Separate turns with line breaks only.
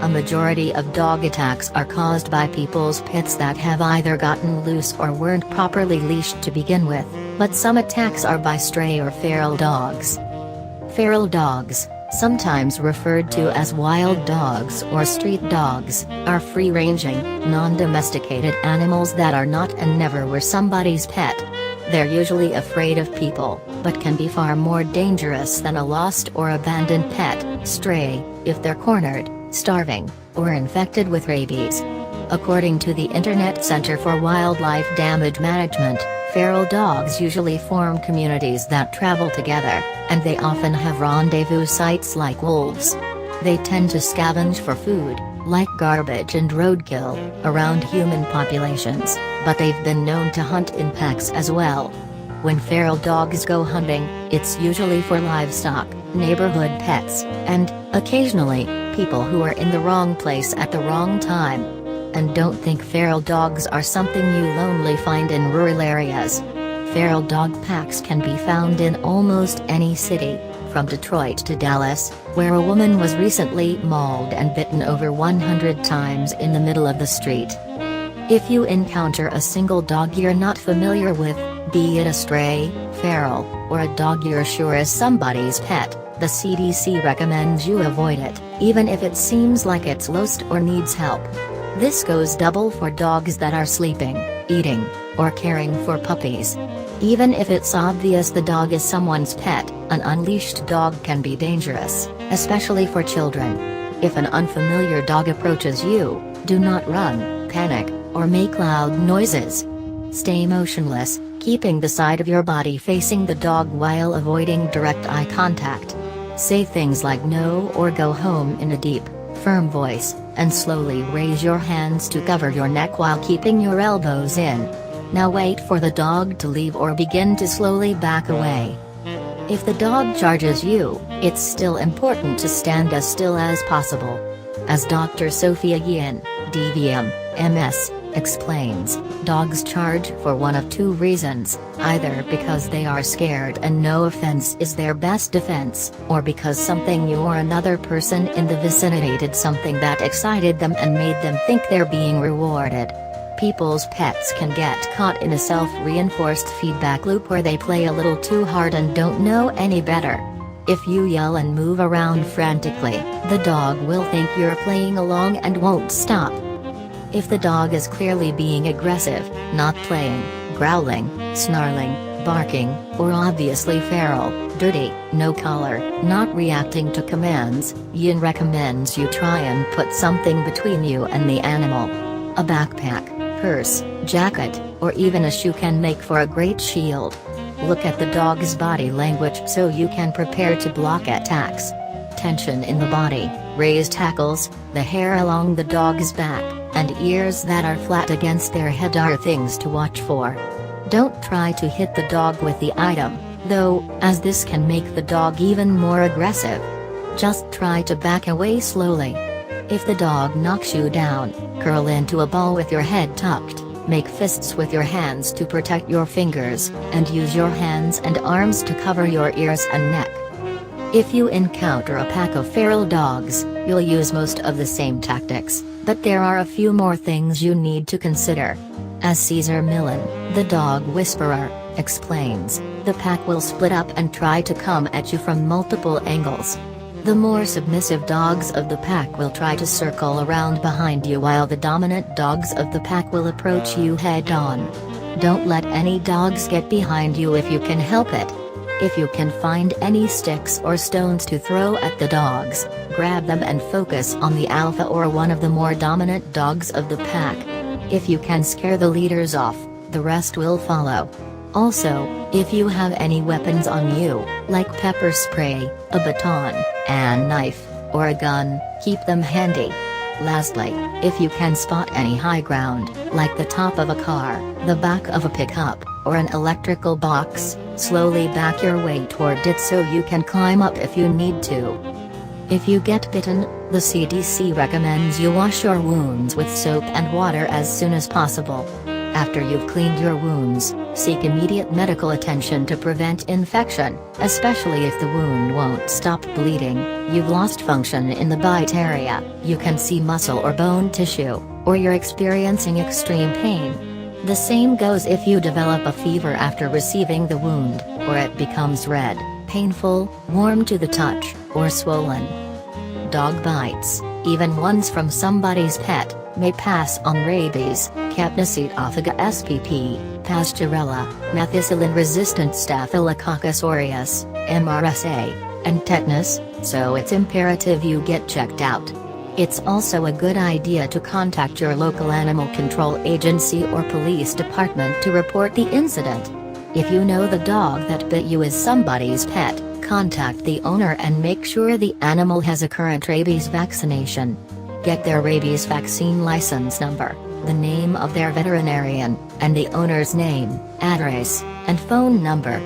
A majority of dog attacks are caused by people's pets that have either gotten loose or weren't properly leashed to begin with, but some attacks are by stray or feral dogs. Feral dogs, sometimes referred to as wild dogs or street dogs, are free-ranging, non-domesticated animals that are not and never were somebody's pet. They're usually afraid of people, but can be far more dangerous than a lost or abandoned pet, stray, if they're cornered, starving, or infected with rabies. According to the Internet Center for Wildlife Damage Management, feral dogs usually form communities that travel together, and they often have rendezvous sites like wolves. They tend to scavenge for food, like garbage and roadkill, around human populations, but they've been known to hunt in packs as well. When feral dogs go hunting, it's usually for livestock, neighborhood pets, and, occasionally, people who are in the wrong place at the wrong time. And don't think feral dogs are something you only find in rural areas. Feral dog packs can be found in almost any city, from Detroit to Dallas, where a woman was recently mauled and bitten over 100 times in the middle of the street. If you encounter a single dog you're not familiar with, be it a stray, feral, or a dog you're sure is somebody's pet, the CDC recommends you avoid it, even if it seems like it's lost or needs help. This goes double for dogs that are sleeping, eating, or caring for puppies. Even if it's obvious the dog is someone's pet, an unleashed dog can be dangerous, especially for children. If an unfamiliar dog approaches you, do not run, panic, or make loud noises. Stay motionless, keeping the side of your body facing the dog while avoiding direct eye contact. Say things like no or go home in a deep, firm voice, and slowly raise your hands to cover your neck while keeping your elbows in. Now wait for the dog to leave or begin to slowly back away. If the dog charges you, it's still important to stand as still as possible. As Dr. Sophia Yin, DVM, MS, explains, dogs charge for one of two reasons, either because they are scared and no offense is their best defense, or because something you or another person in the vicinity did something that excited them and made them think they're being rewarded. People's pets can get caught in a self-reinforced feedback loop where they play a little too hard and don't know any better. If you yell and move around frantically, the dog will think you're playing along and won't stop. If the dog is clearly being aggressive, not playing, growling, snarling, barking, or obviously feral, dirty, no collar, not reacting to commands, Yin recommends you try and put something between you and the animal. A backpack, purse, jacket, or even a shoe can make for a great shield. Look at the dog's body language so you can prepare to block attacks. Tension in the body, raised hackles, the hair along the dog's back, and ears that are flat against their head are things to watch for. Don't try to hit the dog with the item, though, as this can make the dog even more aggressive. Just try to back away slowly. If the dog knocks you down, curl into a ball with your head tucked, make fists with your hands to protect your fingers, and use your hands and arms to cover your ears and neck. If you encounter a pack of feral dogs, you'll use most of the same tactics, but there are a few more things you need to consider. As Cesar Millan, the dog whisperer, explains, the pack will split up and try to come at you from multiple angles. The more submissive dogs of the pack will try to circle around behind you while the dominant dogs of the pack will approach you head-on. Don't let any dogs get behind you if you can help it. If you can find any sticks or stones to throw at the dogs, grab them and focus on the alpha or one of the more dominant dogs of the pack. If you can scare the leaders off, the rest will follow. Also, if you have any weapons on you, like pepper spray, a baton, a knife, or a gun, keep them handy. Lastly, if you can spot any high ground, like the top of a car, the back of a pickup, or an electrical box, slowly back your way toward it so you can climb up if you need to. If you get bitten, the CDC recommends you wash your wounds with soap and water as soon as possible. After you've cleaned your wounds, seek immediate medical attention to prevent infection, especially if the wound won't stop bleeding, you've lost function in the bite area, you can see muscle or bone tissue, or you're experiencing extreme pain. The same goes if you develop a fever after receiving the wound, or it becomes red, painful, warm to the touch, or swollen. Dog bites, even ones from somebody's pet, may pass on rabies, Capnocytophaga spp, Pasteurella, methicillin-resistant Staphylococcus aureus, MRSA, and tetanus, so it's imperative you get checked out. It's also a good idea to contact your local animal control agency or police department to report the incident. If you know the dog that bit you is somebody's pet, contact the owner and make sure the animal has a current rabies vaccination. Get their rabies vaccine license number, the name of their veterinarian, and the owner's name, address, and phone number.